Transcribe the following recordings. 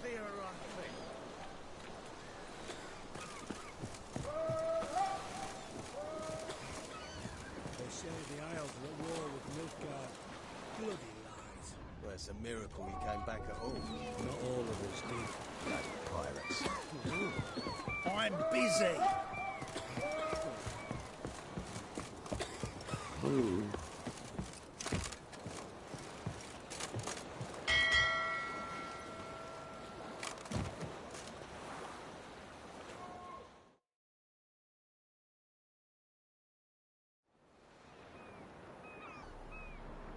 They say the Isles are at war with Midgard. Bloody lies. Well, it's a miracle we came back at all. Not all of us did. Bloody pirates. I'm busy.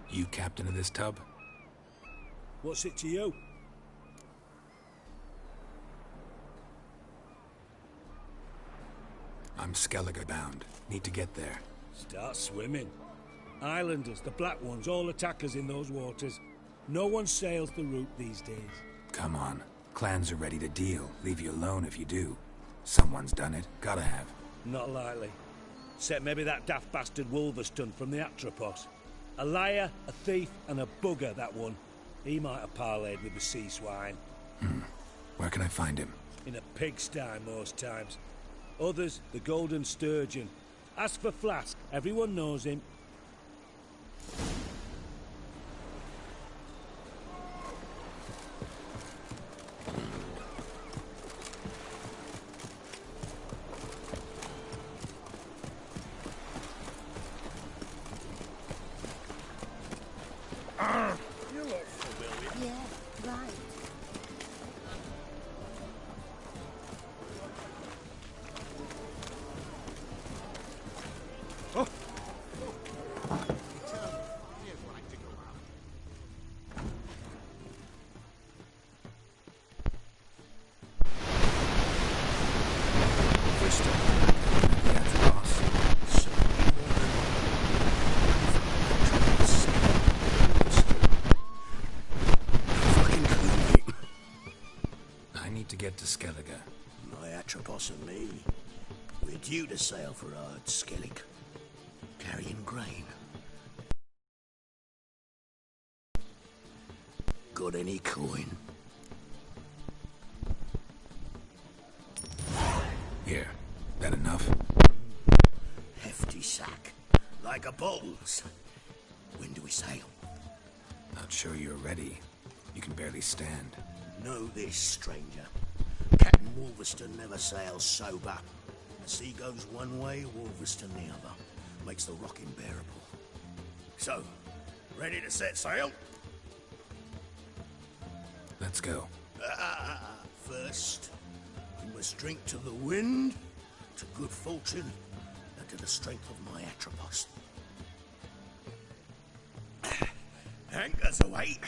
You captain of this tub? What's it to you? I'm Skellige bound. Need to get there. Start swimming. Islanders, the black ones, all attackers in those waters. No one sails the route these days. Come on. Clans are ready to deal. Leave you alone if you do. Someone's done it. Gotta have. Not likely. Except maybe that daft bastard Wolverston from the Atropos. A liar, a thief, and a bugger, that one. He might have parlayed with the sea swine. Where can I find him? In a pigsty most times. Others, the Golden Sturgeon. Ask for Flask. Everyone knows him. You look familiar. Yeah, right. I need to get to Skellige. My Atropos and me, we're due to sail for Ard Skellig, carrying grain. Got any coin? Here. That enough? Hefty sack, like a bull's. When do we sail? Not sure you're ready. You can barely stand. Know this, stranger. Captain Wolverston never sails sober. The sea goes one way, Wolverston the other. Makes the rock unbearable. So, ready to set sail? Let's go. First, we must drink to the wind, to good fortune, and to the strength of my Atropos. Anchors away.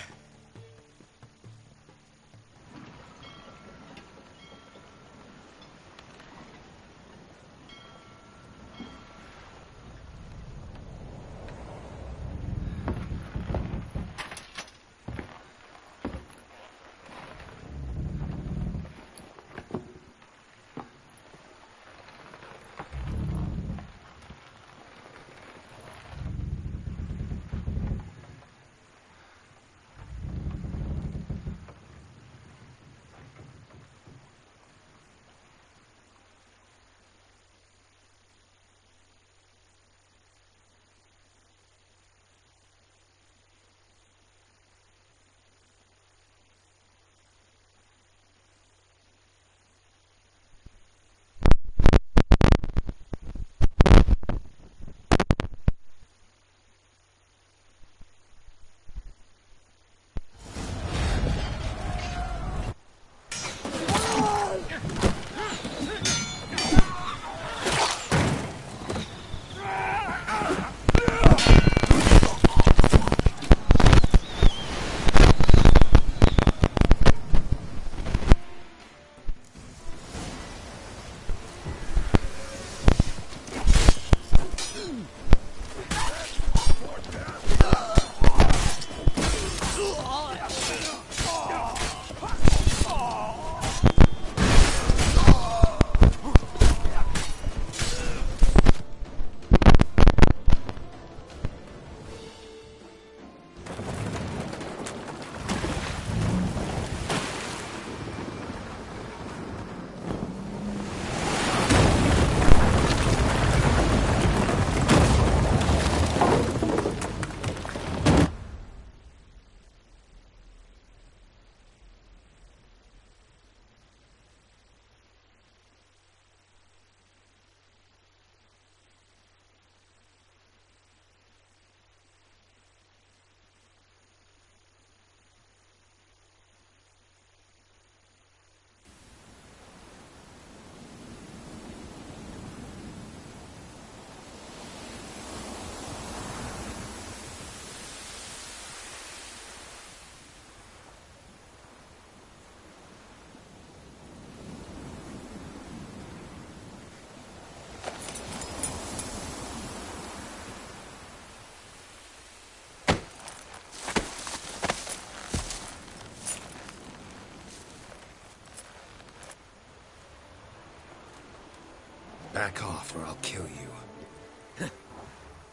Back off or I'll kill you.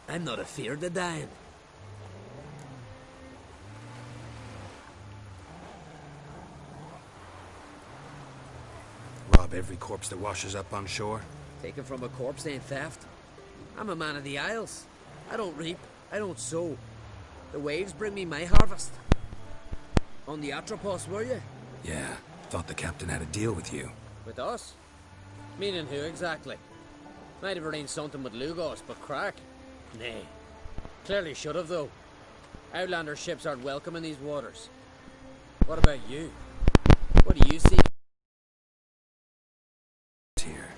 I'm not afeard of dying. Rob every corpse that washes up on shore? Taken from a corpse ain't theft. I'm a man of the Isles. I don't reap, I don't sow. The waves bring me my harvest. On the Atropos, were you? Yeah, thought the captain had a deal with you. With us? Meaning who exactly? Might have arranged something with Lugos, but crack? Nay. Clearly should have, though. Outlander ships aren't welcome in these waters. What about you? What do you see? Here,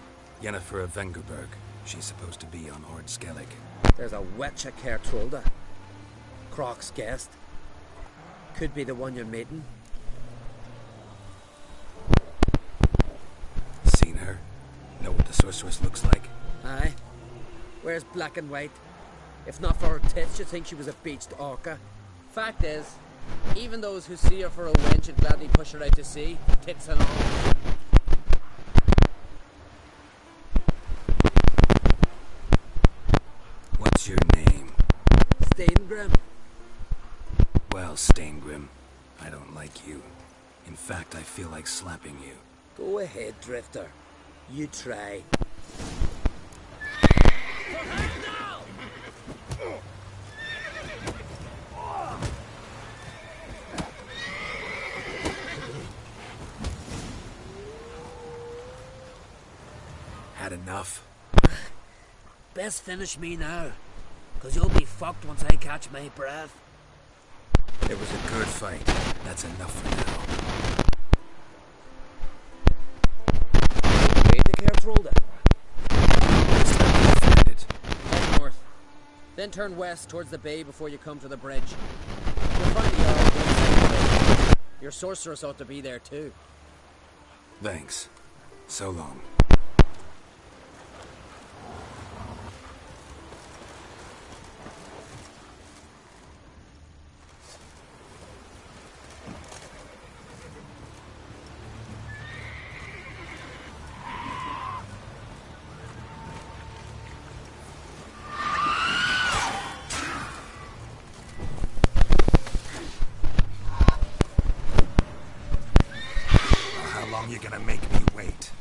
Yennefer of Vengerberg. She's supposed to be on Ord Skellig. There's a wetcha Kertrolda. Croc's guest. Could be the one you're meeting. Seen her? Know what the sorceress looks like? Aye. Wears black and white. If not for her tits, you'd think she was a beached orca. Fact is, even those who see her for a wench would gladly push her out to sea, tits and all. What's your name? Steingrim. Well, Steingrim, I don't like you. In fact, I feel like slapping you. Go ahead, Drifter. You try. Had enough? Best finish me now, 'cause you'll be fucked once I catch my breath. It was a good fight. That's enough for now. Wait the Kertrolda. Next time you find it. Head north. Then turn west towards the bay before you come to the bridge. You'll find the Jarl on one side of the bridge. Your sorceress ought to be there too. Thanks. So long. How long you gonna make me wait?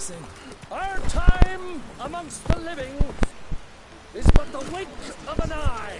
passing. Our time amongst the living is but the wink of an eye.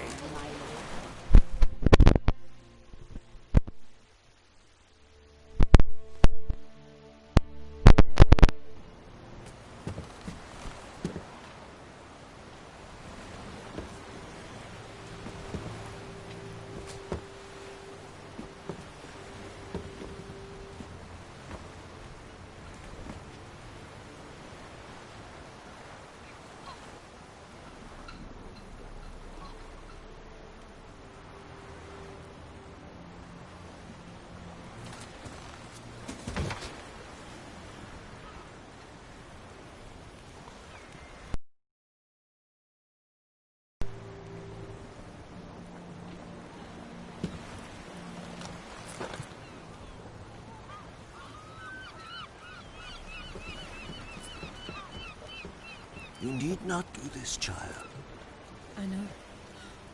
You need not do this, child. I know,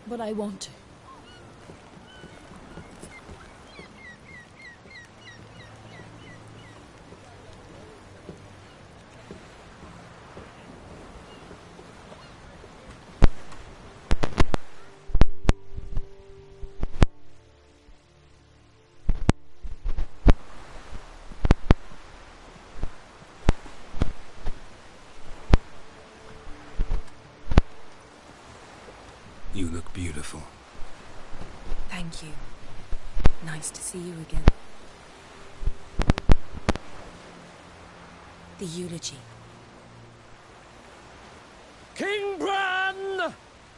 but I want to. You look beautiful. Thank you. Nice to see you again. The eulogy. King Bran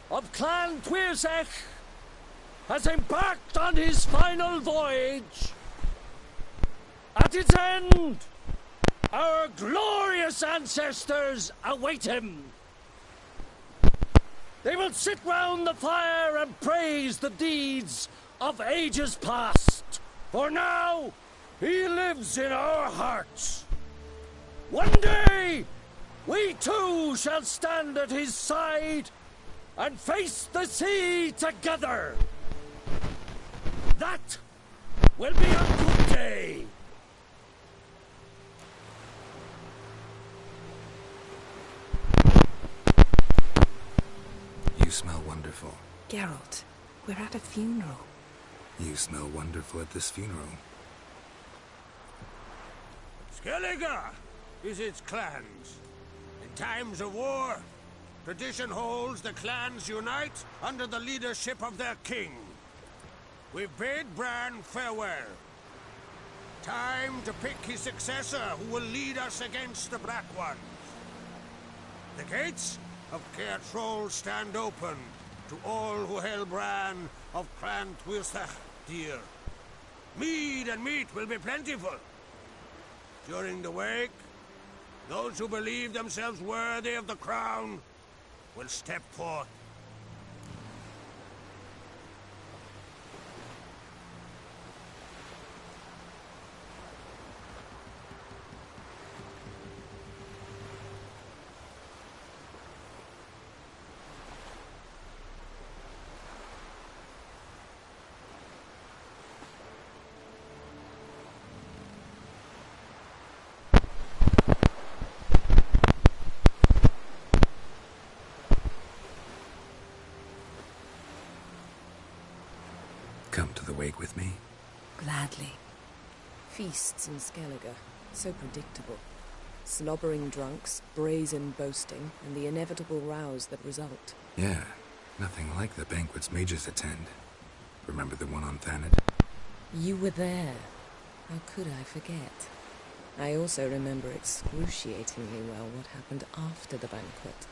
of Clan Tuirsech has embarked on his final voyage. At its end, our glorious ancestors await him. They will sit round the fire and praise the deeds of ages past. For now, he lives in our hearts. One day, we too shall stand at his side and face the sea together. That will be a good day. You smell wonderful. Geralt, we're at a funeral. You smell wonderful at this funeral. Skellige is its clans. In times of war, tradition holds the clans unite under the leadership of their king. We've bade Bran farewell. Time to pick his successor who will lead us against the Black Ones. The gates of Caer Troll stand open to all who hail Bran of Clan Tuirsech dear. Mead and meat will be plentiful. During the wake, those who believe themselves worthy of the crown will step forth. Come to the wake with me? Gladly. Feasts in Skellige, so predictable. Slobbering drunks, brazen boasting, and the inevitable rows that result. Yeah, nothing like the banquets mages attend. Remember the one on Thanedd? You were there. How could I forget? I also remember excruciatingly well what happened after the banquet.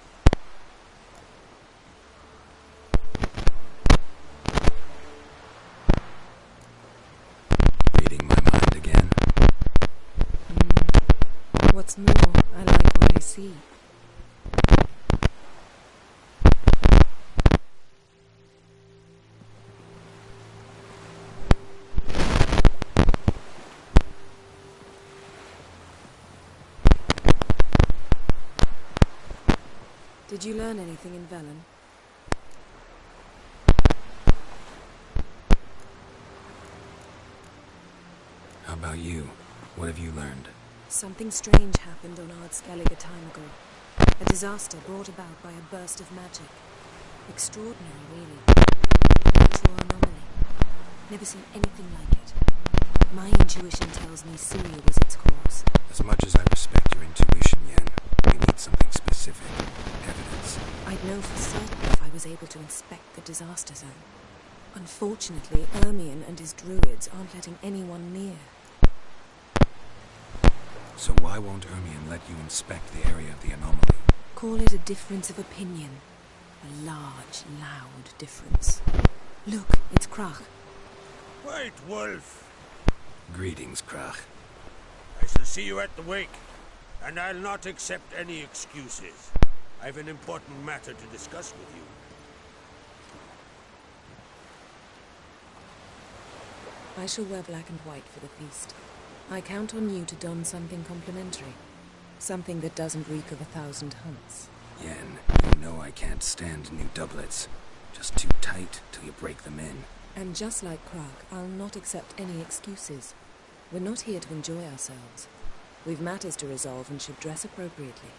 Reading my mind again? What's more, I like what I see. Did you learn anything in Velen? How about you? What have you learned? Something strange happened on Ardskellig a time ago. A disaster brought about by a burst of magic. Extraordinary, really. True anomaly. Never seen anything like it. My intuition tells me Syria was its cause. As much as I respect your intuition, Yen, we need something specific. Evidence. I'd know for certain if I was able to inspect the disaster zone. Unfortunately, Ermion and his druids aren't letting anyone near. So why won't Ermion let you inspect the area of the anomaly? Call it a difference of opinion. A large, loud difference. Look, it's Krach. White Wolf. Greetings, Krach. I shall see you at the wake, and I'll not accept any excuses. I've an important matter to discuss with you. I shall wear black and white for the feast. I count on you to don something complimentary. Something that doesn't reek of 1,000 hunts. Yen, you know I can't stand new doublets. Just too tight till you break them in. And just like Krach, I'll not accept any excuses. We're not here to enjoy ourselves. We've matters to resolve and should dress appropriately.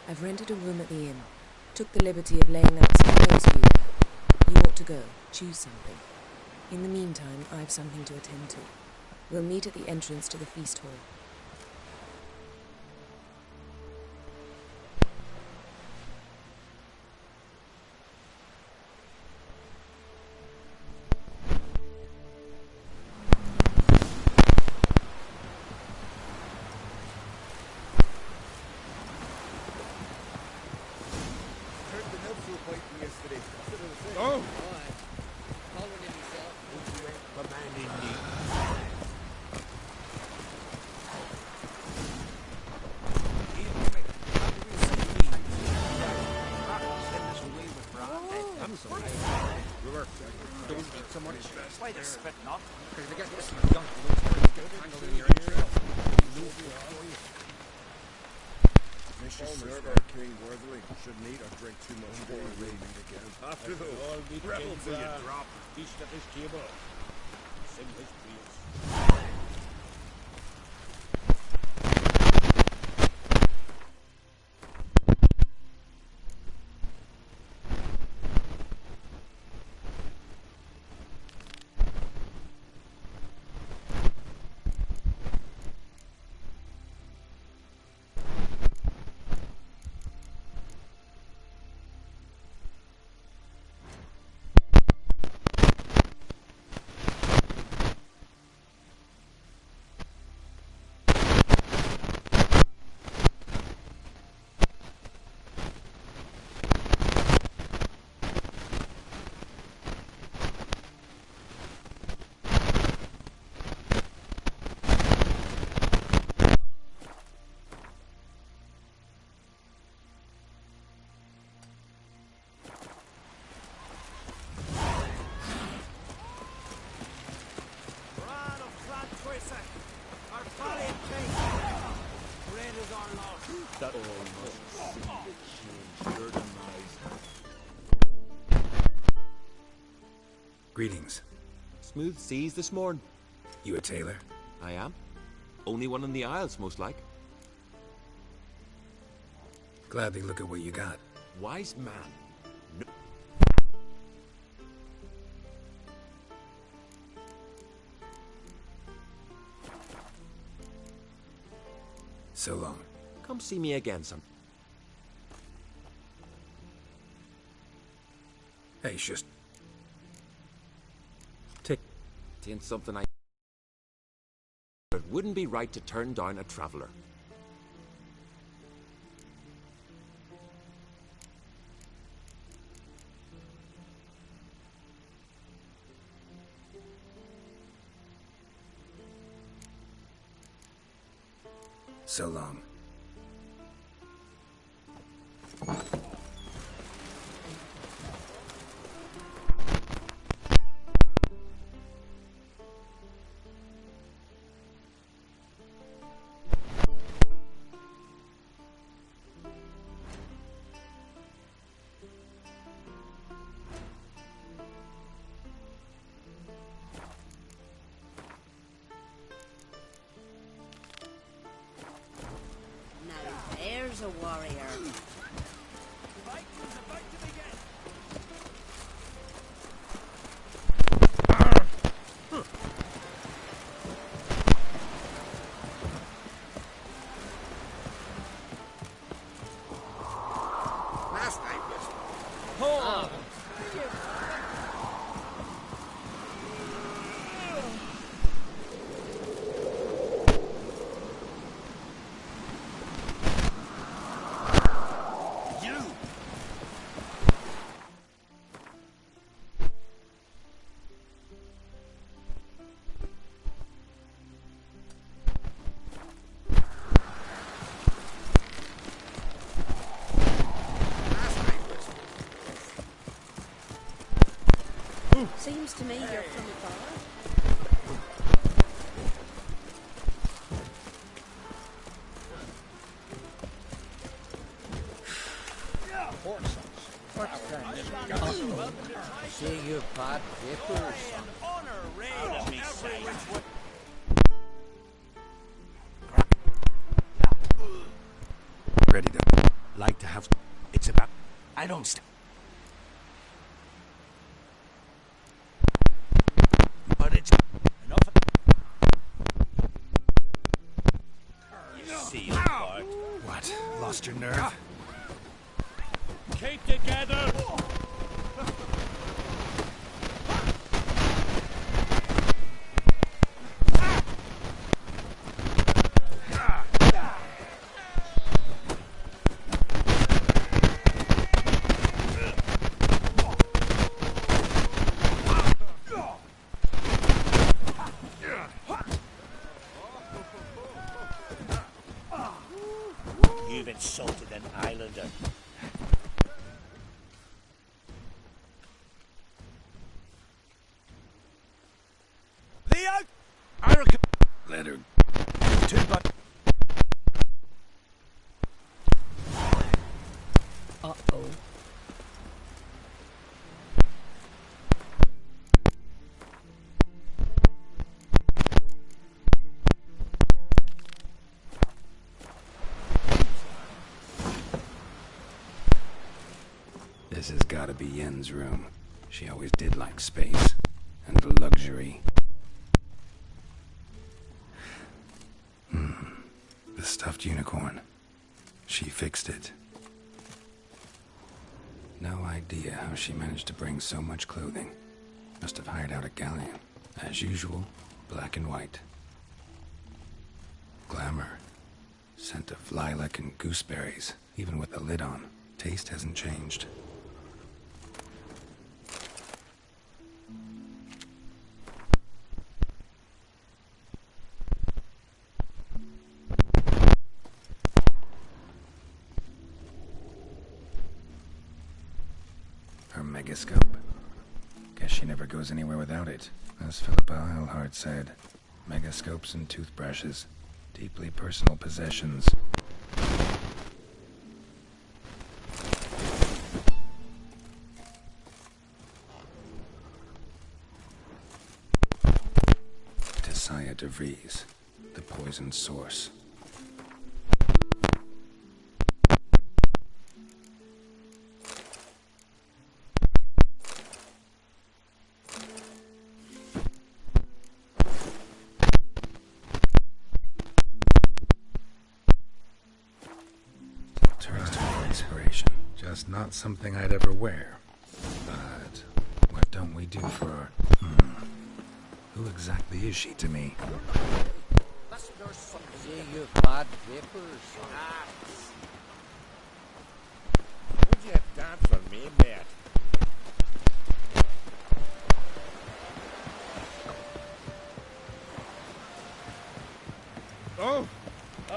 I've rented a room at the inn. Took the liberty of laying out some clothes for you there. You ought to go. Choose something. In the meantime, I've something to attend to. We'll meet at the entrance to the feast hall. Heard the milk food fighting yesterday. Oh! Following him himself. Commanding me. Why they're spitting up? Because they get this junk tangled in your ears. Mr. Server King worthily shouldn't eat or drink too much before we meet again. After the all meet rebel again, till you sir. drop. Feast at this table. Sing his praise. That all must seem to change your demise. Greetings. Smooth seas this morning. You a tailor? I am. Only one in the Isles, most like. Gladly look at what you got. Wise man. No. So long. Come see me again, son. Hey, just Tick. It ain't something I... It wouldn't be right to turn down a traveller. so long. a warrior. Seems to me you're from above. See you pot papers. Ready to like to have. It's about. I don't. But it's enough. See you, Bart. What? Lost your nerve? Keep together! You've insulted an islander. Let her. Uh-oh. This has gotta be Yen's room. She always did like space and luxury. The stuffed unicorn. She fixed it. No idea how she managed to bring so much clothing. Must have hired out a galleon. As usual, black and white. Glamour. Scent of lilac and gooseberries, even with the lid on. Taste hasn't changed. Her megascope. Guess she never goes anywhere without it. As Philippa Eilhart said, megascopes and toothbrushes. Deeply personal possessions. Tessia de Vries, the poisoned source. Inspiration. Just not something I'd ever wear. But what don't we do for her? Who exactly is she to me? See you pot papers. Would you have done for me, Matt? Oh!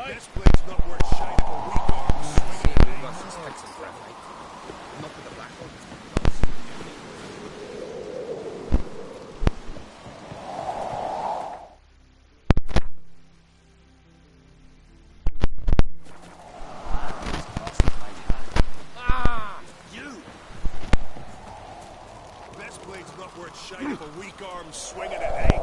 This blade's not worth shine of a weak arm. See you got some sticks of graphite. Come up with a black one. This blade's not worth shine of a weak arm swinging at Hank.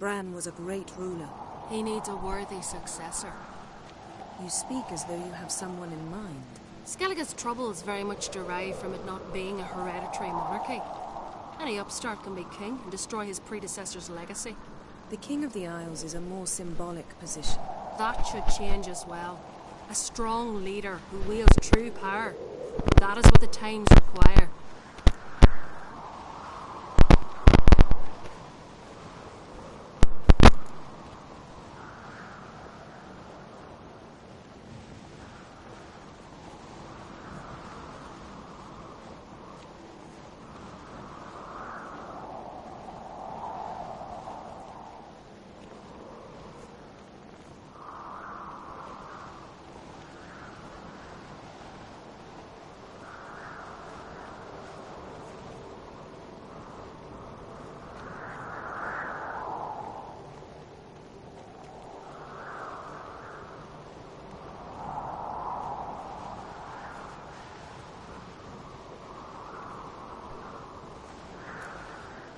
Bran was a great ruler. He needs a worthy successor. You speak as though you have someone in mind. Skellige's troubles very much derive from it not being a hereditary monarchy. Any upstart can be king and destroy his predecessor's legacy. The King of the Isles is a more symbolic position. That should change as well. A strong leader who wields true power. That is what the times require.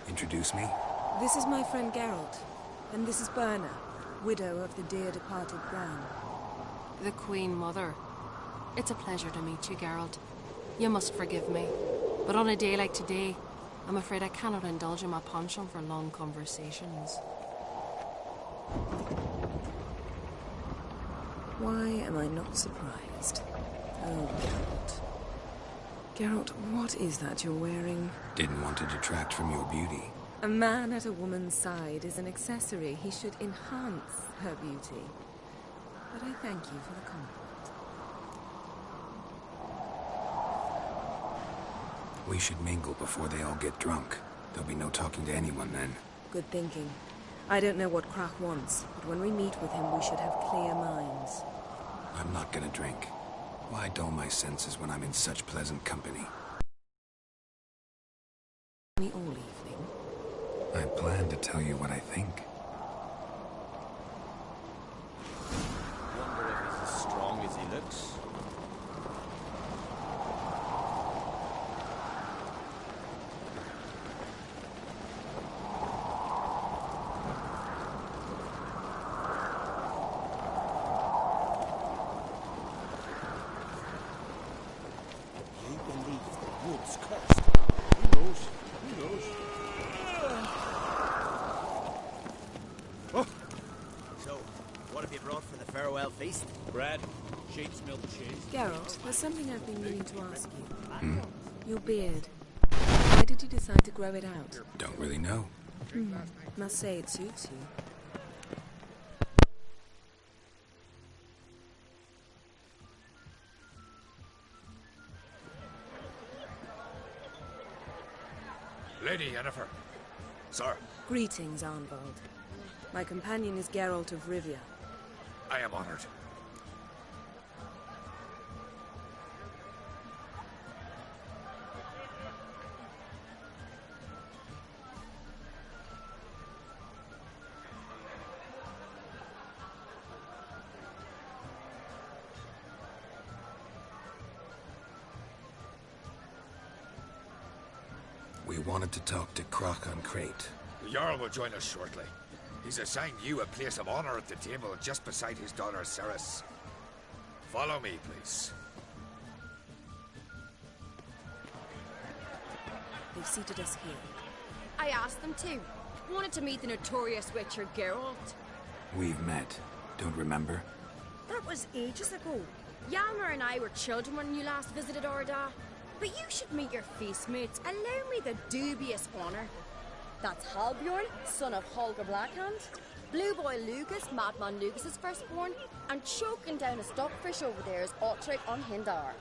Introduce me? This is my friend Geralt, and this is Berna, widow of the dear departed Bran. The Queen Mother. It's a pleasure to meet you, Geralt. You must forgive me, but on a day like today, I'm afraid I cannot indulge in my penchant for long conversations. Why am I not surprised? Oh, Geralt. Geralt, what is that you're wearing? Didn't want to detract from your beauty. A man at a woman's side is an accessory. He should enhance her beauty. But I thank you for the compliment. We should mingle before they all get drunk. There'll be no talking to anyone then. Good thinking. I don't know what Krach wants, but when we meet with him, we should have clear minds. I'm not gonna drink. Why dull my senses when I'm in such pleasant company? Me all evening. I plan to tell you what I think. Wonder if he's as strong as he looks. You believe the wood's cursed? Who knows? Who knows? So, what have you brought for the farewell feast? Bread, sheep's milk cheese. Geralt, there's something I've been meaning to ask you. Hmm? Your beard. Why did you decide to grow it out? Don't really know. Must say it suits you. Lady Yennefer. Sir, Greetings, Arnvald. My companion is Geralt of Rivia. I am honored. We wanted to talk to Krach on Crate. The Jarl will join us shortly. He's assigned you a place of honor at the table just beside his daughter Ceres. Follow me, please. They've seated us here. I asked them to. Wanted to meet the notorious witcher Geralt. We've met. Don't remember? That was ages ago. Yalmer and I were children when you last visited Orda. But you should meet your feast mates. Allow me the dubious honor. That's Halbjorn, son of Holger Blackhand. Blue Boy Lucas, Madman Lucas's firstborn. And choking down a stockfish over there is Otric on Hindar.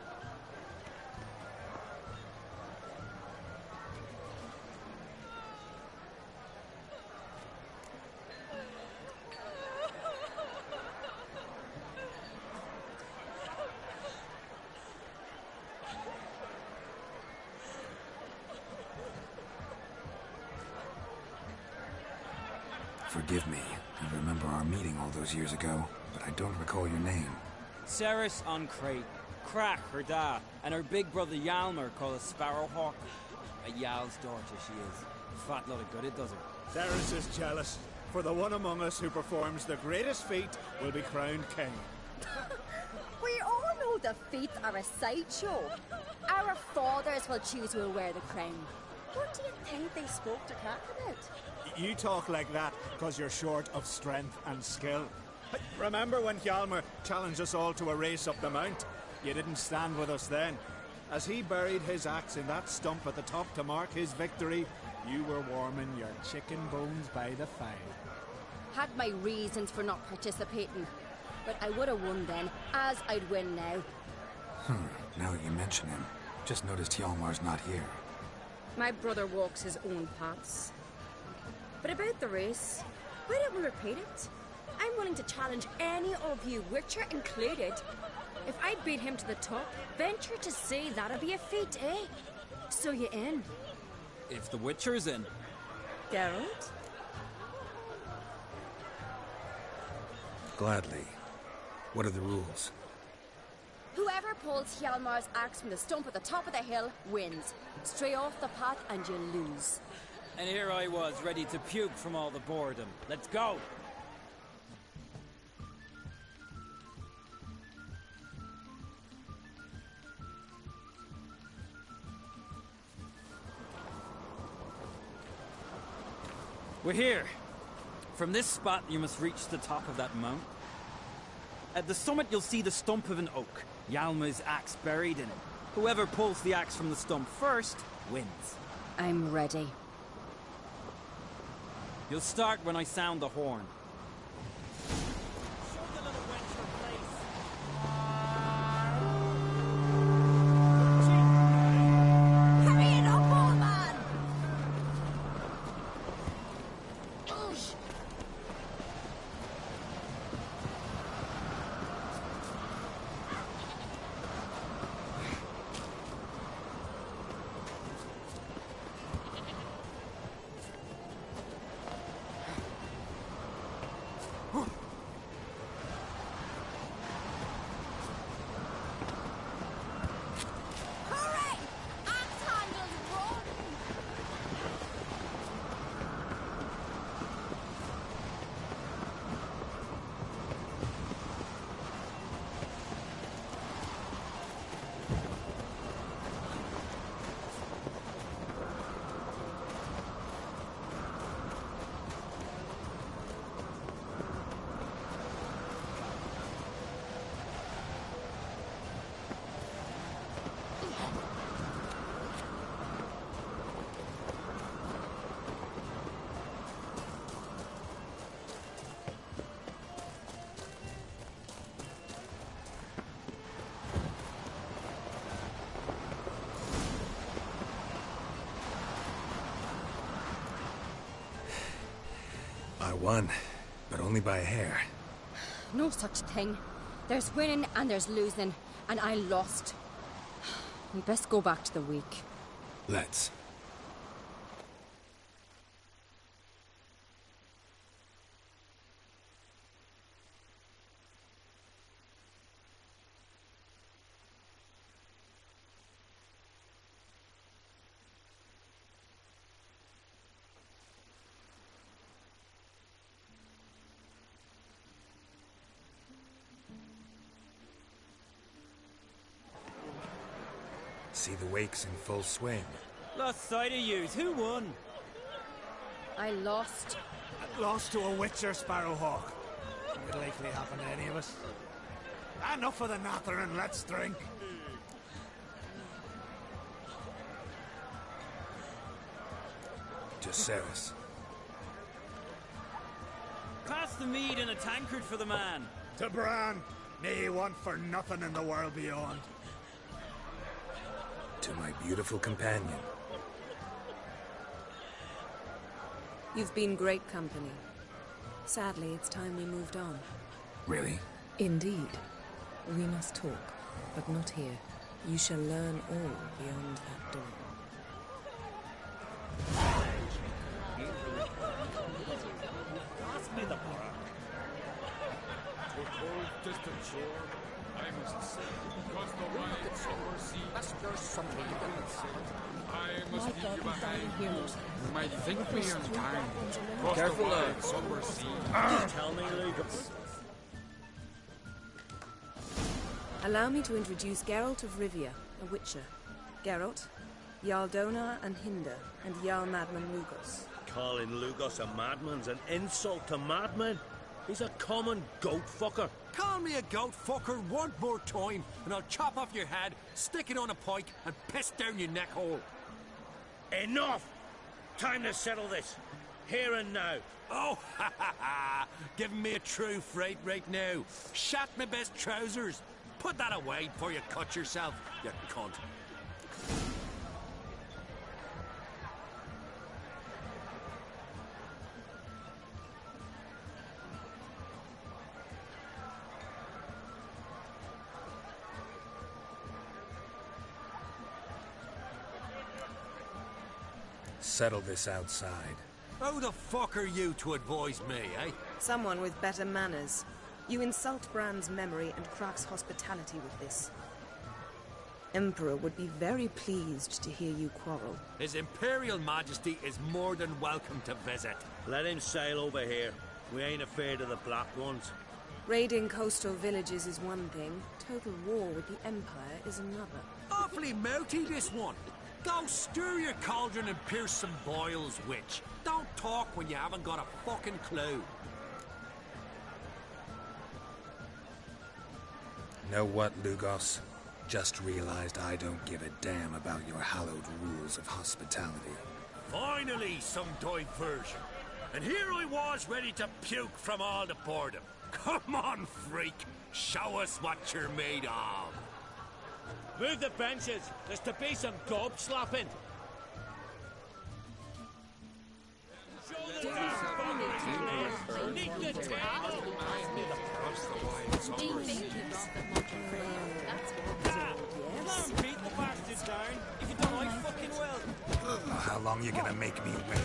Forgive me. I remember our meeting all those years ago, but I don't recall your name. Ceres on Crate, Krach her da, and her big brother Yalmer called a Sparrowhawk. A Yal's daughter she is. Fat lot of good it does her. Ceres is jealous. for the one among us who performs the greatest feat will be crowned king. We all know the feats are a sideshow. Our fathers will choose who will wear the crown. What do you think they spoke to Cat about? You talk like that because you're short of strength and skill. Remember when Hjalmar challenged us all to a race up the mount? You didn't stand with us then. As he buried his axe in that stump at the top to mark his victory, you were warming your chicken bones by the fire. Had my reasons for not participating, but I would have won then, as I'd win now. Now that you mention him, just noticed Hjalmar's not here. My brother walks his own paths. But about the race, why don't we repeat it? I'm willing to challenge any of you, Witcher included. If I beat him to the top, venture to say that'll be a feat, eh? So you in? If the Witcher's in. Geralt? Gladly. What are the rules? Whoever pulls Hjalmar's axe from the stump at the top of the hill wins. Stray off the path and you lose. And here I was, ready to puke from all the boredom. Let's go! We're here. From this spot, you must reach the top of that mount. At the summit, you'll see the stump of an oak. Hjalmar's axe buried in it. Whoever pulls the axe from the stump first wins. I'm ready. You'll start when I sound the horn. Hurry it up, old man! I won, but only by a hair. No such thing. There's winning and there's losing, and I lost. We best go back to the week. Let's. See the wakes in full swing. Lost sight of yous. Who won? I lost. Lost to a Witcher, Sparrowhawk. Would likely happen to any of us. Enough of the nattering, let's drink. To Ceres. Pass the mead in a tankard for the man. To Bran. May he want for nothing in the world beyond. To my beautiful companion. You've been great company. Sadly, it's time we moved on. Really? Indeed. We must talk, but not here. You shall learn all beyond that door. Pass me the bark. To a cold, distant shore, I must say, because the wide summer sea. There's something you can I must leave you behind. You might think me unkind. Across Careful, the wide summer sea. Tell me, Lucas. Allow me to introduce Geralt of Rivia, a witcher. Geralt, Jarl Donar and Hinder, and Jarl Madman Lugos. Calling Lugos a madman's an insult to madmen. He's a common goat fucker. Call me a goat fucker one more time, and I'll chop off your head, stick it on a pike, and piss down your neck hole. Enough! Time to settle this. Here and now. Oh, ha ha ha! Giving me a true fright right now. Shat my best trousers. Put that away before you cut yourself, you cunt. Settle this outside. Who the fuck are you to advise me, eh? Someone with better manners. You insult Bran's memory and Krak's hospitality with this. Emperor would be very pleased to hear you quarrel. His Imperial Majesty is more than welcome to visit. Let him sail over here. We ain't afraid of the Black Ones. Raiding coastal villages is one thing. Total war with the Empire is another. Awfully mouthy, this one. Go stir your cauldron and pierce some boils, witch. Don't talk when you haven't got a fucking clue. Know what, Lugos? Just realized I don't give a damn about your hallowed rules of hospitality. Finally, some diversion. And here I was ready to puke from all the boredom. Come on, freak. Show us what you're made of. Move the benches. There's to be some gob slapping. Beat the bastards down. If you don't like fucking well. How long you gonna make me wait?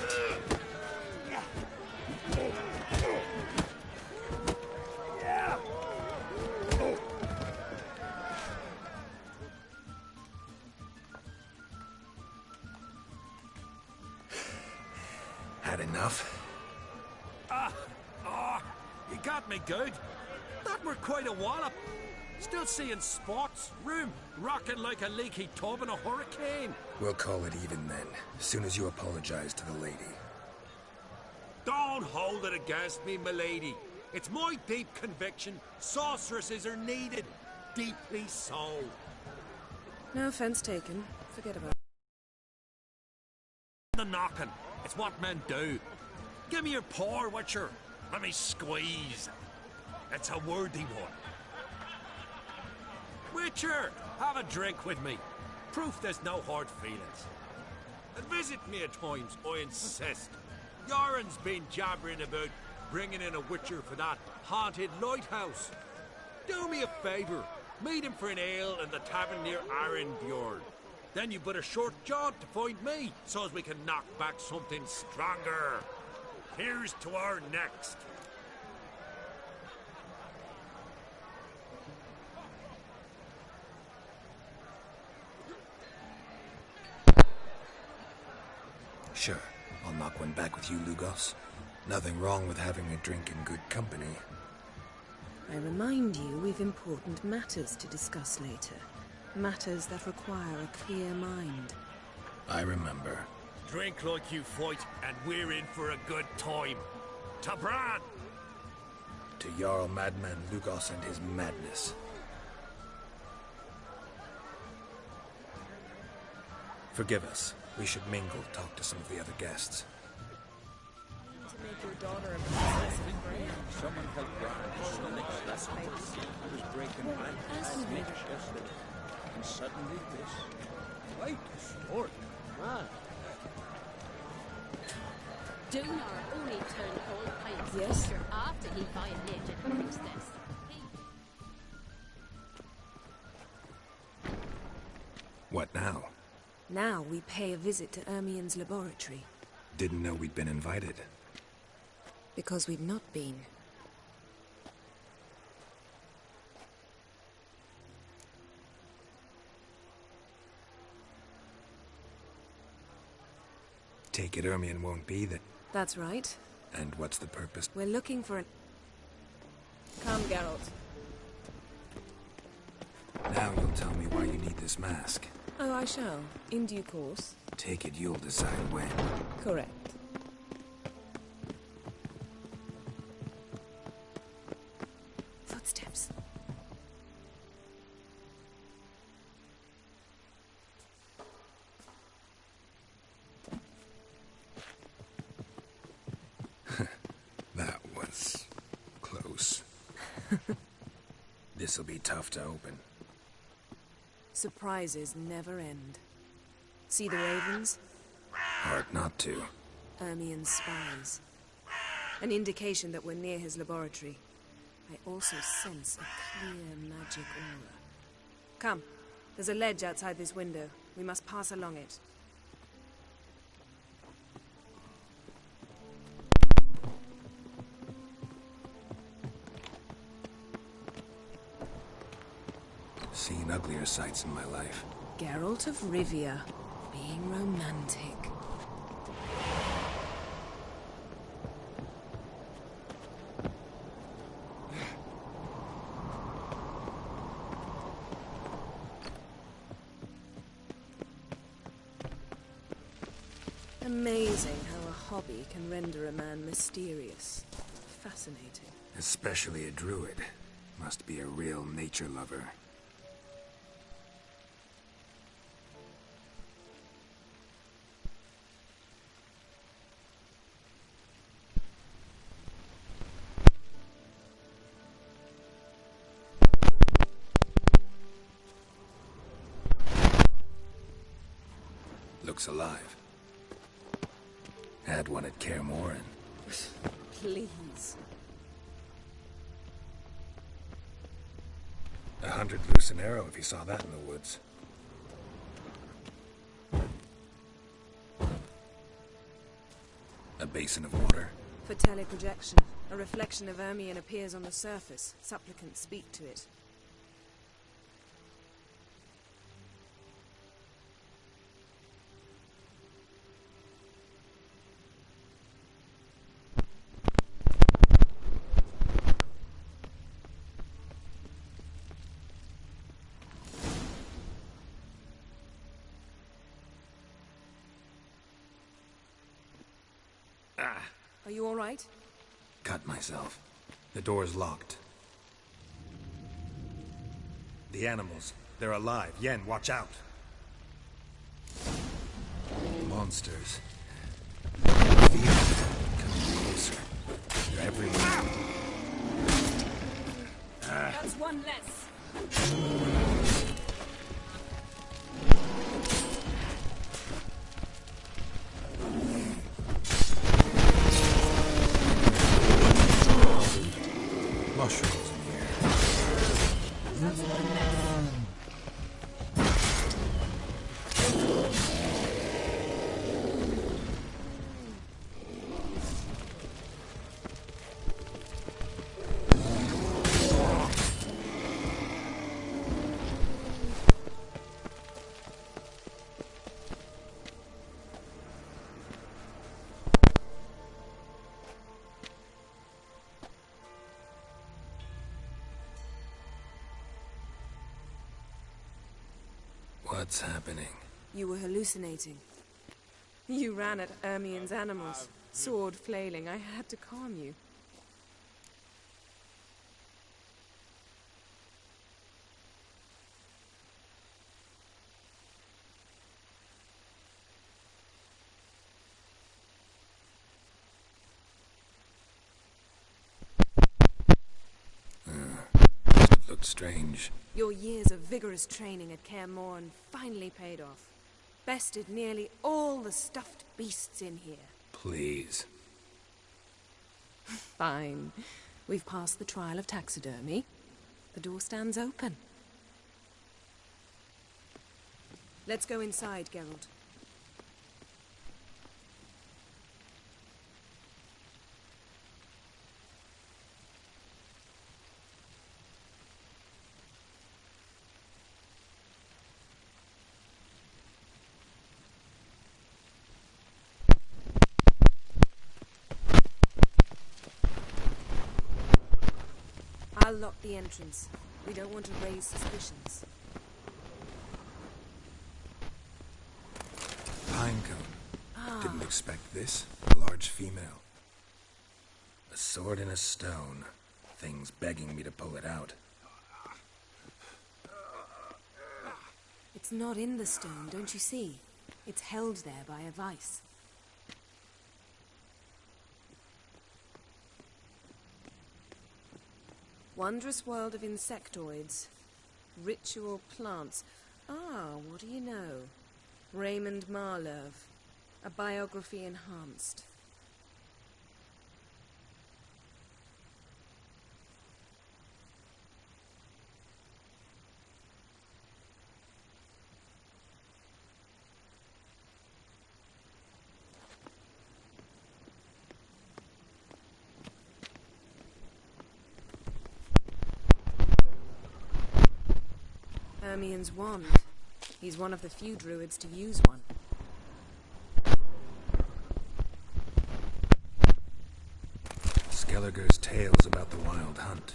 Had enough? You got me good. That were quite a wallop. Still seeing spots, room, rocking like a leaky tub in a hurricane. We'll call it even then, as soon as you apologize to the lady. Don't hold it against me, milady. It's my deep conviction sorceresses are needed. Deeply so. No offense taken. Forget about it. The knocking. It's what men do. Give me your paw, Witcher. Let me squeeze. It's a worthy one. Witcher, have a drink with me. Proof there's no hard feelings. And visit me at times, I insist. Yoren's been jabbering about bringing in a Witcher for that haunted lighthouse. Do me a favour. Meet him for an ale in the tavern near Arenbjorn. Then you but a short jaunt to find me, so as we can knock back something stronger. Here's to our next. Sure, I'll knock one back with you, Lugos. Nothing wrong with having a drink in good company. I remind you we've important matters to discuss later. Matters that require a clear mind. I remember. Drink like you fight, and we're in for a good time. To Bran! To Jarl Madman Lugos and his madness. Forgive us. We should mingle, talk to some of the other guests. To make your daughter a princess of Bran. Someone help Brian to stomach last night. He was breaking rank and snitch yesterday. And suddenly this. Quite a story. Donar only turned cold pints Yes? after he violated the priestess. What now? Now we pay a visit to Ermien's laboratory. Didn't know we'd been invited. Because we've not been. take it Ermion won't be there. That's right. And what's the purpose? We're looking for an... Come, Geralt. Now you'll tell me why you need this mask. Oh, I shall. In due course. Take it you'll decide when. Correct. Footsteps. That was close. This'll be tough to open. Surprises never end. See the ravens? Hard not to. Ermion's spies. An indication that we're near his laboratory. I also sense a clear magic aura. Come, there's a ledge outside this window. We must pass along it. Seen uglier sights in my life. Geralt of Rivia, being romantic. Amazing how a hobby can render a man mysterious. Fascinating. Especially a druid. Must be a real nature lover. Looks alive. Had one at Kaer Morhen. Please. 100 loose an arrow if you saw that in the woods. A basin of water. For teleprojection, a reflection of Ermion appears on the surface. Supplicants speak to it. Are you all right? Cut myself. The door's locked. The animals, they're alive. Yen, watch out. Monsters. Feel them coming closer. They're everywhere. That's one less. Mushrooms in here. What's happening? You were hallucinating. You ran at Ermion's animals, sword flailing. I had to calm you. It looked strange. Your years of vigorous training at Kaer Morhen finally paid off. Bested nearly all the stuffed beasts in here. Please. Fine. We've passed the trial of taxidermy. The door stands open. Let's go inside, Geralt. lock the entrance. We don't want to raise suspicions. Pinecone. Didn't expect this. A large female. A sword in a stone. Thing's begging me to pull it out. It's not in the stone, don't you see? It's held there by a vice. Wondrous world of insectoids. Ritual plants. Ah, what do you know? Raymond Marlove. A biography enhanced. Hermion's wand. He's one of the few druids to use one. Skelliger's tales about the wild hunt.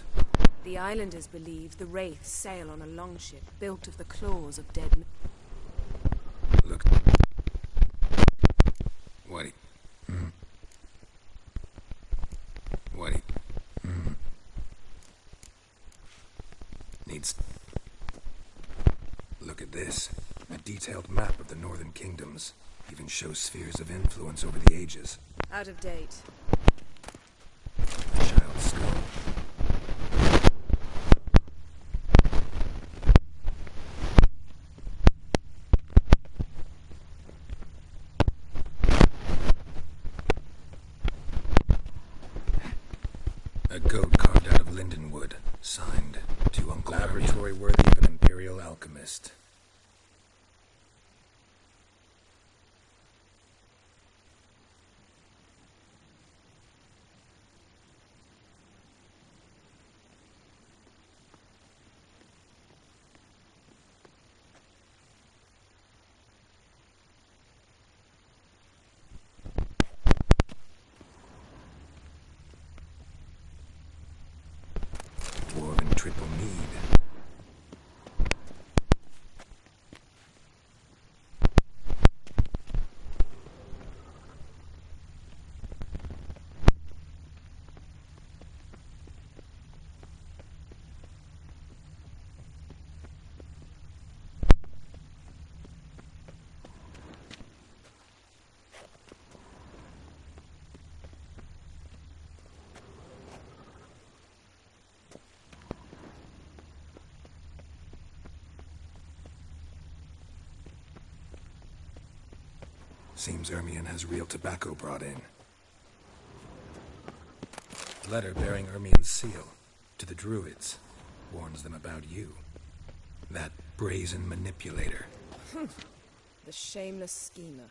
The islanders believe the wraiths sail on a longship built of the claws of dead men. Look. Whitey. Whitey. Needs... Look at this. A detailed map of the northern kingdoms. Even shows spheres of influence over the ages. Out of date. A child's skull. A goat carved out of lindenwood. Signed, to Uncle Laboratory worthy of an imperial alchemist. Dwarven triple mead. Seems Ermion has real tobacco brought in. Letter bearing Ermion's seal to the druids. Warns them about you. That brazen manipulator. The shameless schemer.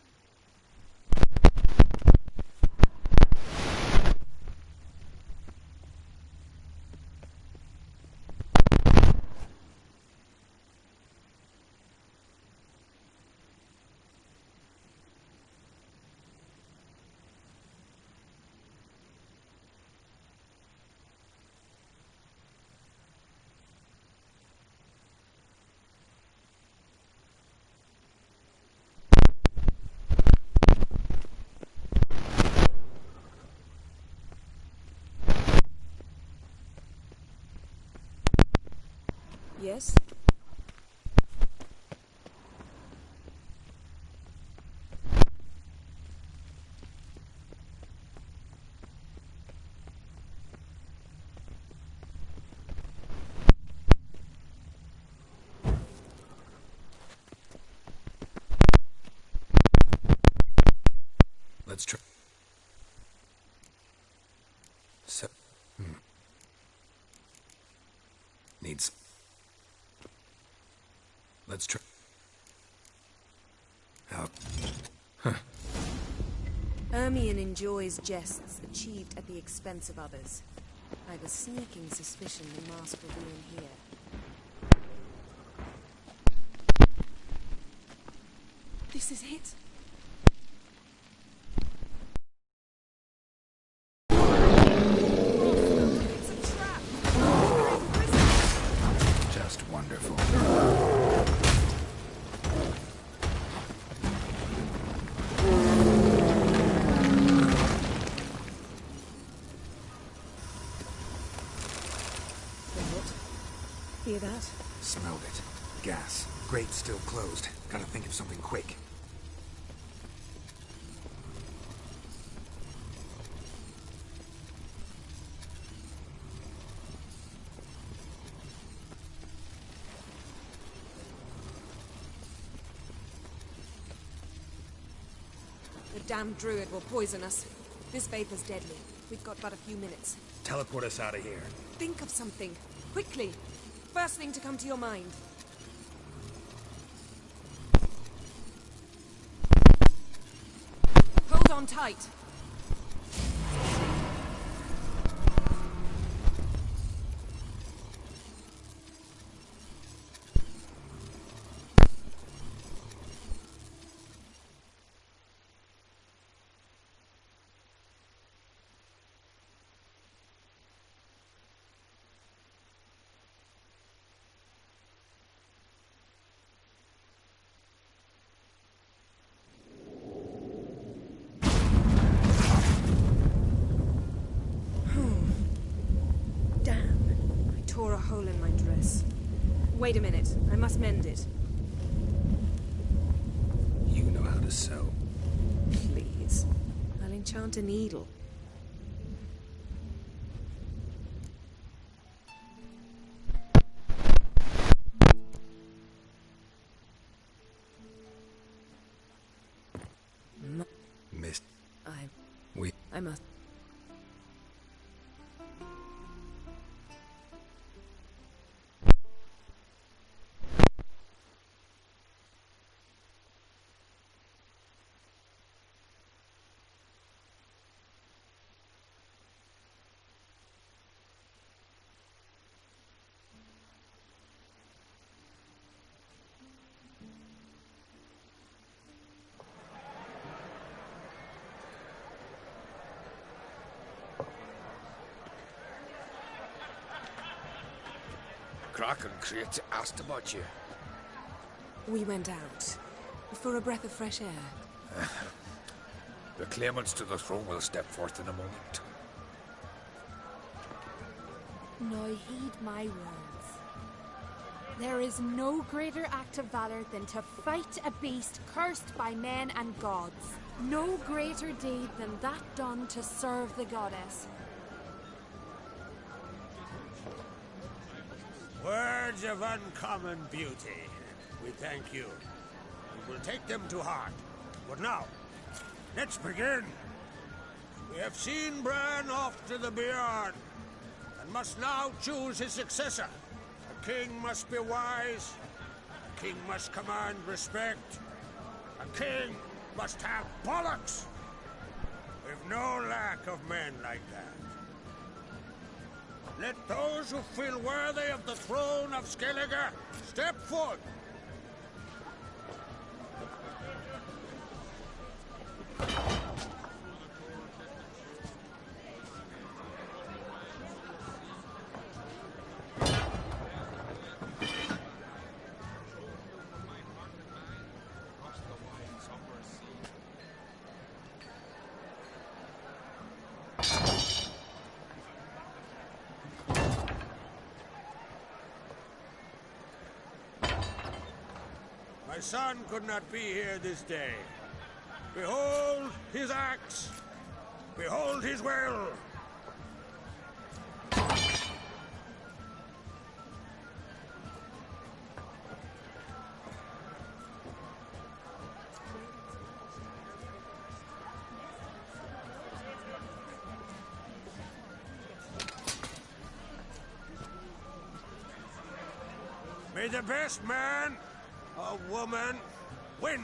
Yes? Let's try. So, needs. Let's try. How? Huh. Ermion enjoys jests achieved at the expense of others. I have a sneaking suspicion the mask will be in here. This is it. It's a trap! Wonderful. Hear that? Smelled it. Gas. Grate still closed. Gotta think of something quick. The damned druid will poison us. This vapor's deadly. We've got but a few minutes. Teleport us out of here. Think of something. Quickly. First thing to come to your mind. Hold on tight. Tore a hole in my dress. Wait a minute. I must mend it. You know how to sew. Please. I'll enchant a needle. Missed. I must... Croc and Crate asked about you. We went out. For a breath of fresh air. The claimants to the throne will step forth in a moment. Now heed my words. There is no greater act of valor than to fight a beast cursed by men and gods. No greater deed than that done to serve the goddess. Words of uncommon beauty. We thank you. We will take them to heart. But now, let's begin. We have seen Bran off to the Beyond, and must now choose his successor. A king must be wise. A king must command respect. A king must have bollocks. We've no lack of men like that. Let those who feel worthy of the throne of Skellige step forth. My son could not be here this day. Behold his axe. Behold his will. May the best man or woman win.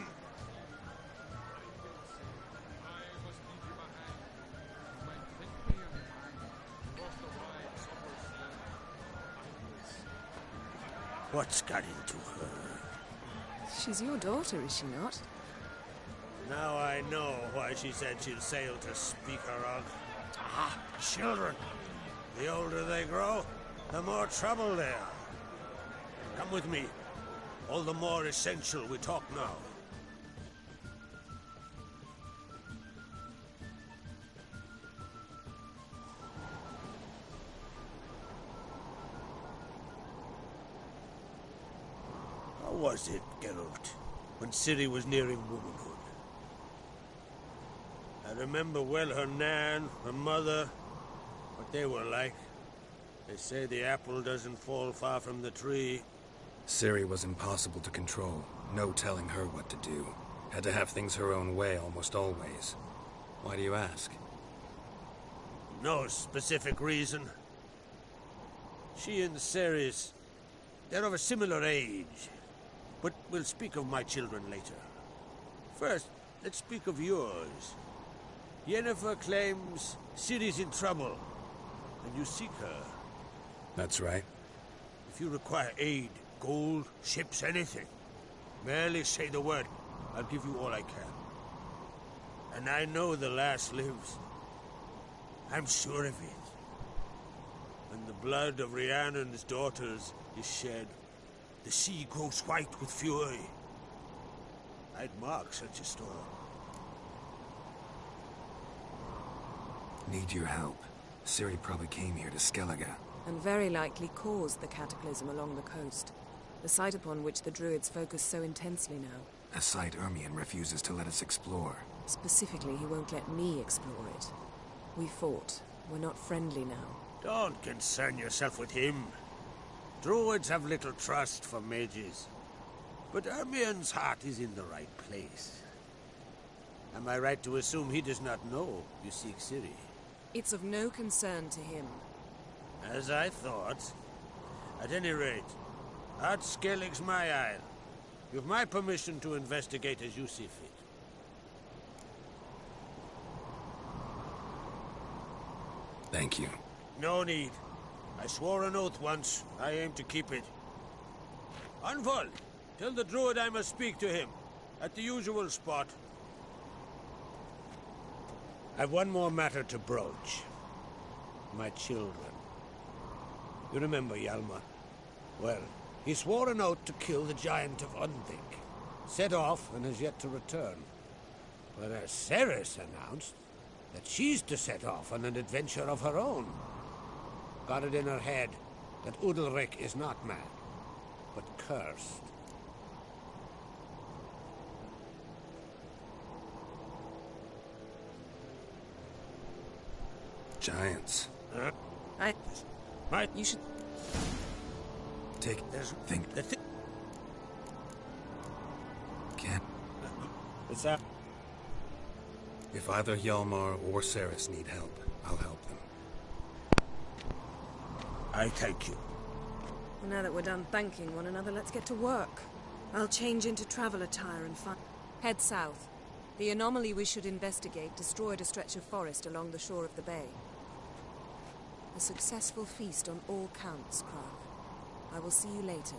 What's got into her? She's your daughter, is she not? Now I know why she said she'd sail to speak her of. Ah, children. The older they grow, the more trouble they are. Come Come with me. All the more essential we talk now. How was it, Geralt, when Ciri was nearing womanhood? I remember well her nan, her mother, what they were like. They say the apple doesn't fall far from the tree. Ciri was impossible to control. No telling her what to do. Had to have things her own way almost always. Why do you ask? No specific reason. She and Ceres, they're of a similar age. But we'll speak of my children later. First, let's speak of yours. Yennefer claims Ciri's in trouble, and you seek her. That's right. If you require aid, gold, ships, anything, merely say the word. I'll give you all I can. And I know the lass lives. I'm sure of it. When the blood of Rhiannon's daughters is shed, the sea grows white with fury. I'd mark such a storm. Need your help. Ciri probably came here to Skellige. And very likely caused the cataclysm along the coast. The site upon which the druids focus so intensely now. A site Ermion refuses to let us explore. Specifically, he won't let me explore it. We fought. We're not friendly now. Don't concern yourself with him. Druids have little trust for mages. But Ermion's heart is in the right place. Am I right to assume he does not know you seek Ciri? It's of no concern to him. As I thought. At any rate, Art Skellig's my isle. You've my permission to investigate as you see fit. Thank you. No need. I swore an oath once. I aim to keep it. Anvol, tell the druid I must speak to him. At the usual spot. I've one more matter to broach. My children. You remember Hjalmar? Well, he swore an oath to kill the giant of Undvik. Set off and has yet to return. Whereas Ceres announced that she's to set off on an adventure of her own. Got it in her head that Udalric is not mad, but cursed. Giants. You should... Think. Can't. What's that? If either Hjalmar or Ceres need help, I'll help them. I thank you. Well, now that we're done thanking one another, let's get to work. I'll change into travel attire and find... Head south. The anomaly we should investigate destroyed a stretch of forest along the shore of the bay. A successful feast on all counts, Krag. I will see you later.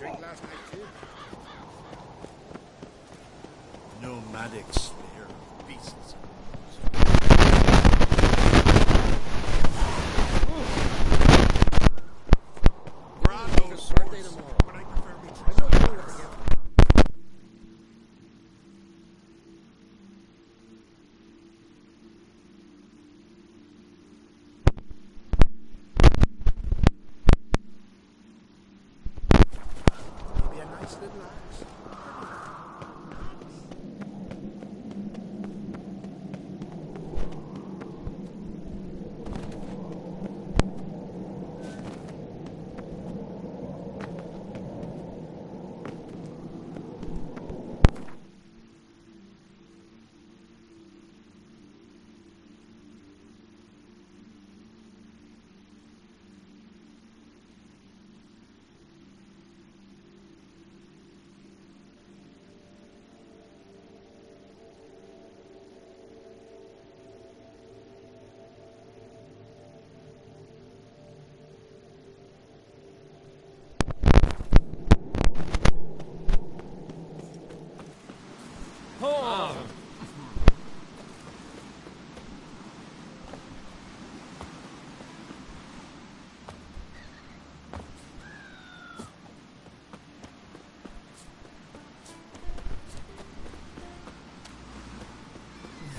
Last night too. Nomadics, they're beasts. Brando's birthday tomorrow. But I prefer me I don't know what to get. Be a nice little axe.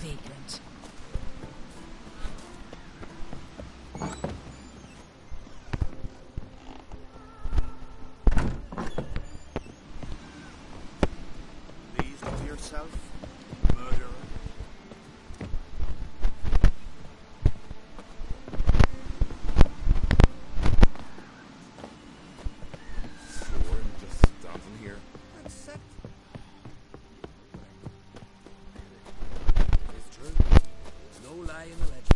vagrant. Pleased with yourself, murderer? Sure, I'm just stomping here. That's it. It's true. There's no lie in the legend.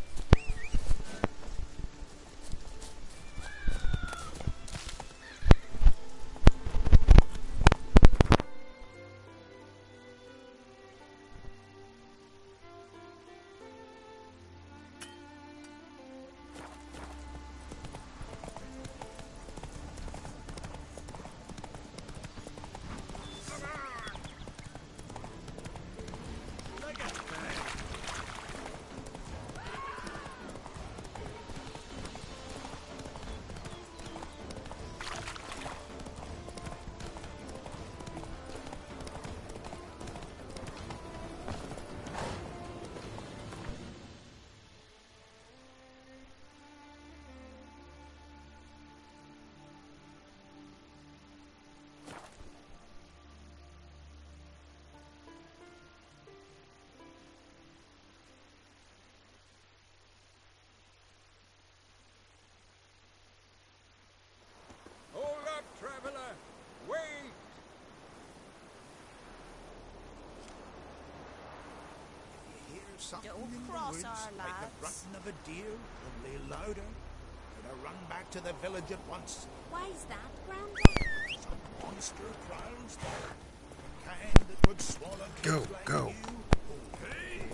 Hold up, traveler! Wait! You hear something Don't in cross the woods, our like the lads. grunting of a deer, only louder. Better run back to the village at once. Why's that, Grandad? Some monster prowls there. Kind that would swallow kids Go, like go. you. Okay.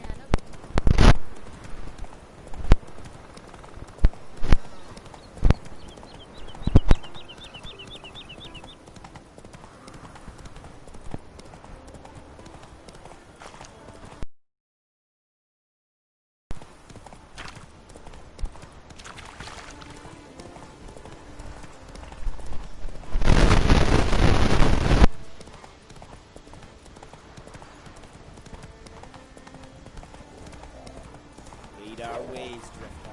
Lead our ways, Drifter.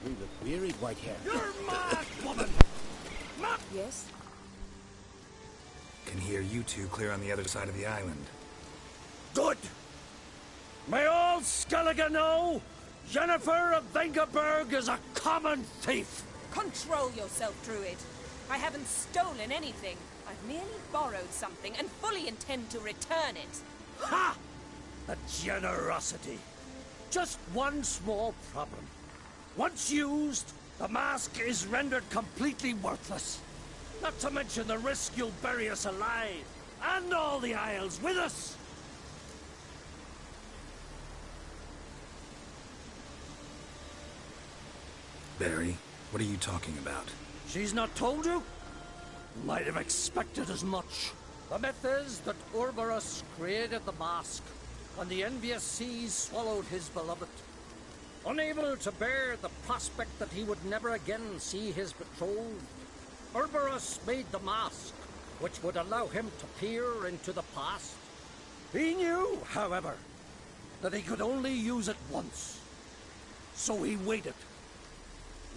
You look wearied, Whitehair. You're mad, woman! Yes? Can hear you two clear on the other side of the island. Good! May all Skellige know Jennifer of Vengerberg is a common thief! Control yourself, Druid. I haven't stolen anything. I've merely borrowed something and fully intend to return it. Ha! The generosity. Just one small problem. Once used, the mask is rendered completely worthless. Not to mention the risk you'll bury us alive, and all the Isles with us. Barry, what are you talking about? She's not told you? Might have expected as much. The myth is that Urberus created the mask, and the envious seas swallowed his beloved. Unable to bear the prospect that he would never again see his betrothed, Urberus made the mask, which would allow him to peer into the past. He knew, however, that he could only use it once. So he waited.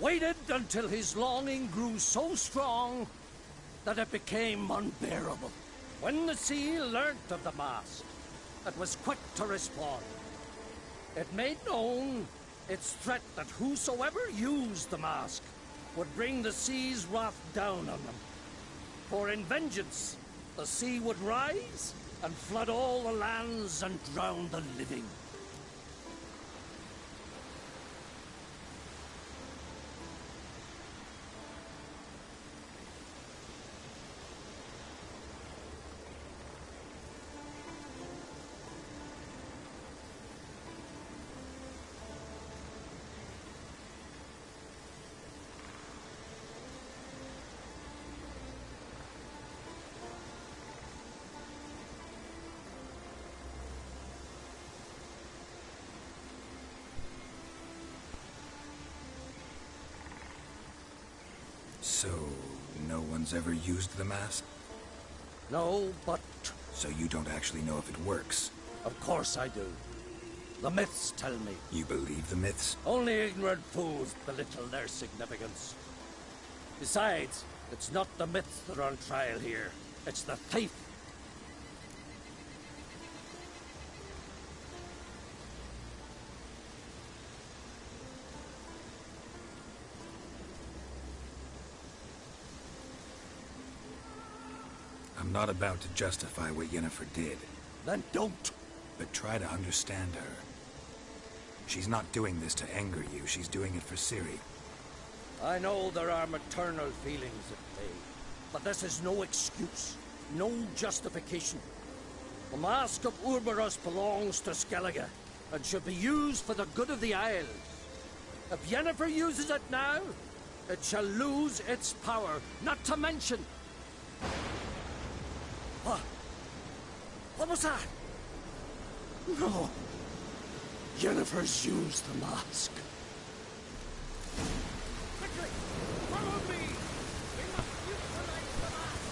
Waited until his longing grew so strong that it became unbearable. When the sea learnt of the mask, it was quick to respond. It made known its threat that whosoever used the mask would bring the sea's wrath down on them. For in vengeance, the sea would rise and flood all the lands and drown the living. So, no one's ever used the mask? No, but... So you don't actually know if it works? Of course I do. The myths tell me. You believe the myths? Only ignorant fools belittle their significance. Besides, it's not the myths that are on trial here. It's the thief. I'm not about to justify what Yennefer did. Then don't. But try to understand her. She's not doing this to anger you, she's doing it for Ciri. I know there are maternal feelings at play, but this is no excuse, no justification. The Mask of Urberus belongs to Skellige, and should be used for the good of the Isle. If Yennefer uses it now, it shall lose its power, not to mention... What was that? No. Yennefer's used the mask. Quickly! Follow me! We must neutralize the mask!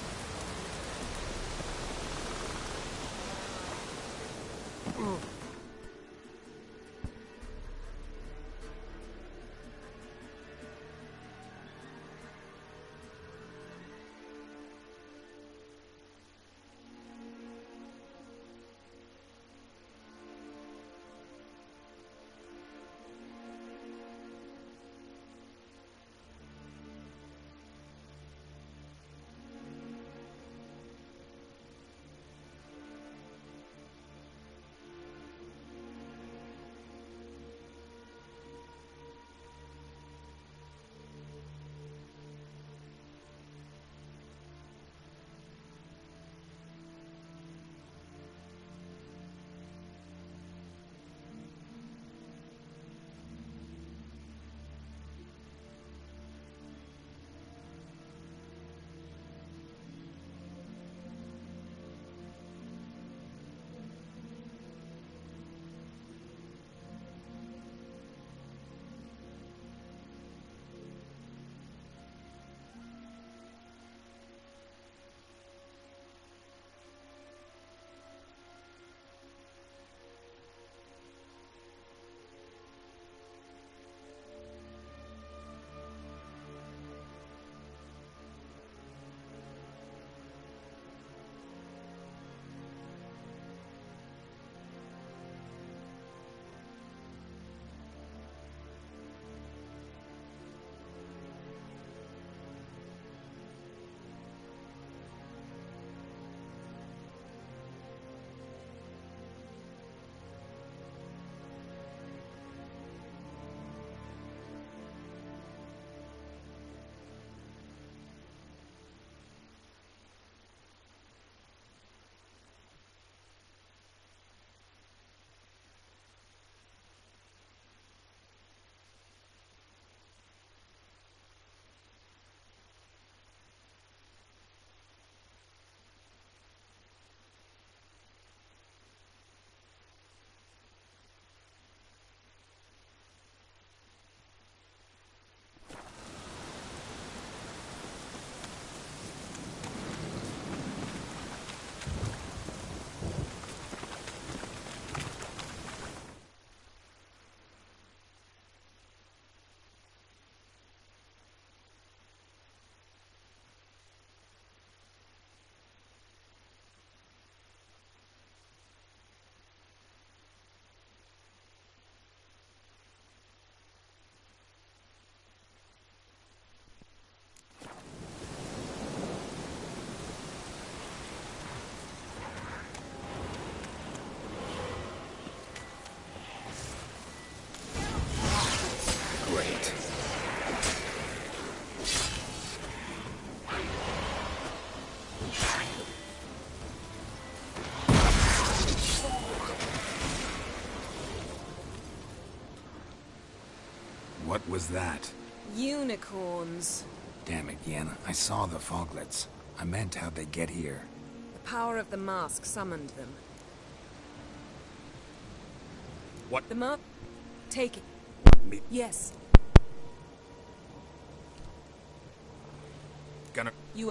What was that? Unicorns. Damn it, Yen. I saw the foglets. I meant how'd they get here? The power of the mask summoned them. What? The mark? Take it. Me? Yes. Gonna... You...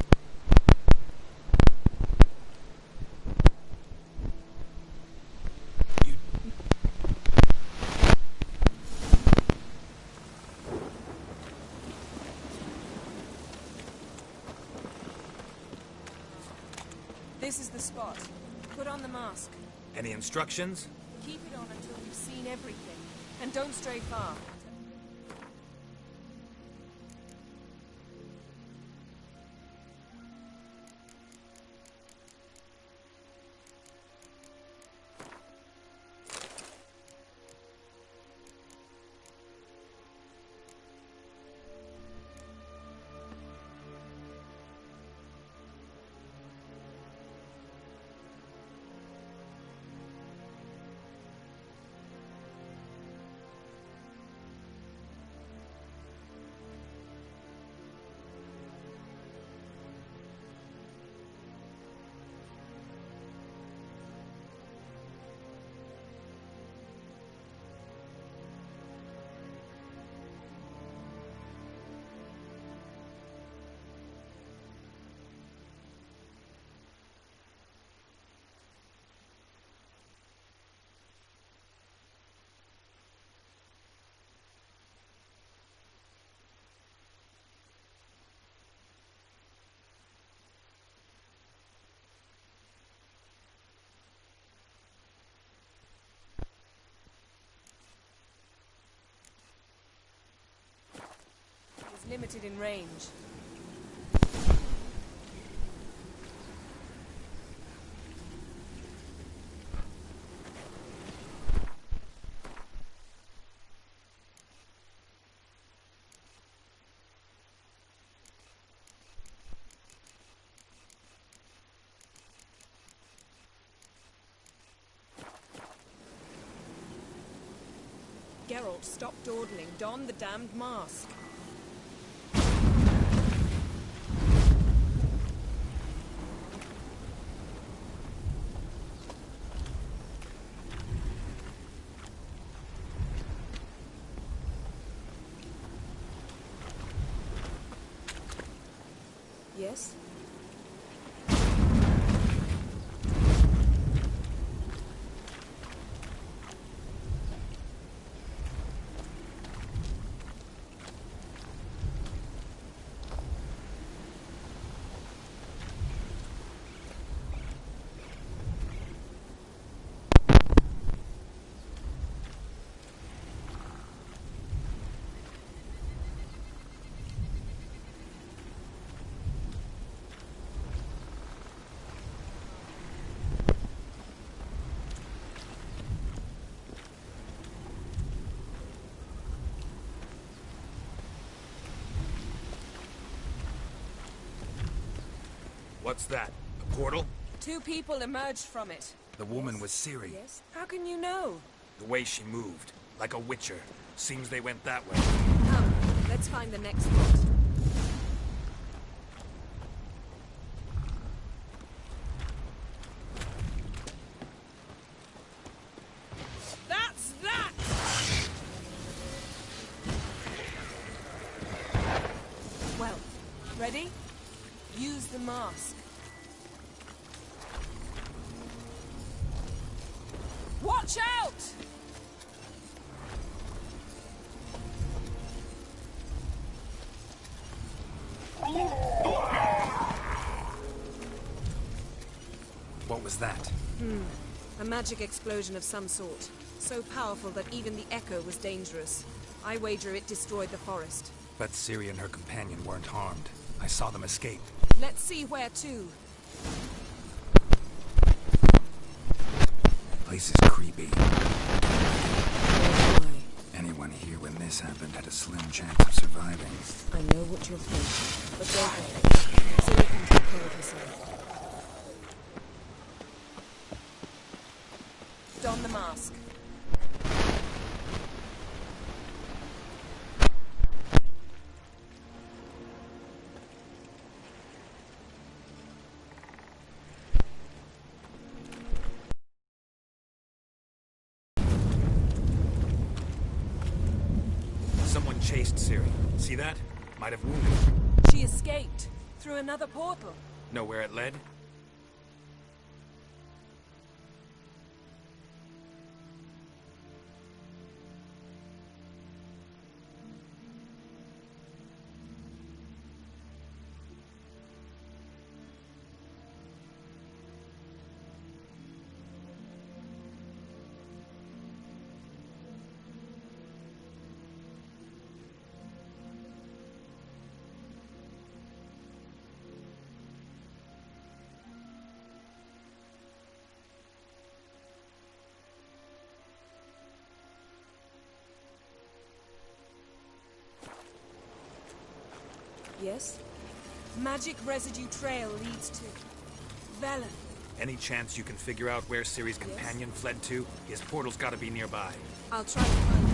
This is the spot. Put on the mask. Any instructions? Keep it on until we've seen everything. And don't stray far. Limited in range. Geralt, stop dawdling. Don the damned mask. Yes? What's that? A portal? 2 people emerged from it. The woman was Ciri. Yes? How can you know? The way she moved. Like a witcher. Seems they went that way. Come, let's find the next spot. That's that! Well, ready? Use the mask. Watch out! What was that? A magic explosion of some sort. So powerful that even the echo was dangerous. I wager it destroyed the forest. But Ciri and her companion weren't harmed. I saw them escape. Let's see where to. The place is creepy. Why? Anyone here when this happened had a slim chance of surviving. I know what you're thinking, but don't worry. Ciri can take care of herself. Don the mask. Someone chased Ciri. See that? Might have wounded her. She escaped through another portal. Know where it led? Yes? Magic residue trail leads to Velen. Any chance you can figure out where Ciri's companion fled to? His portal's gotta be nearby. I'll try to find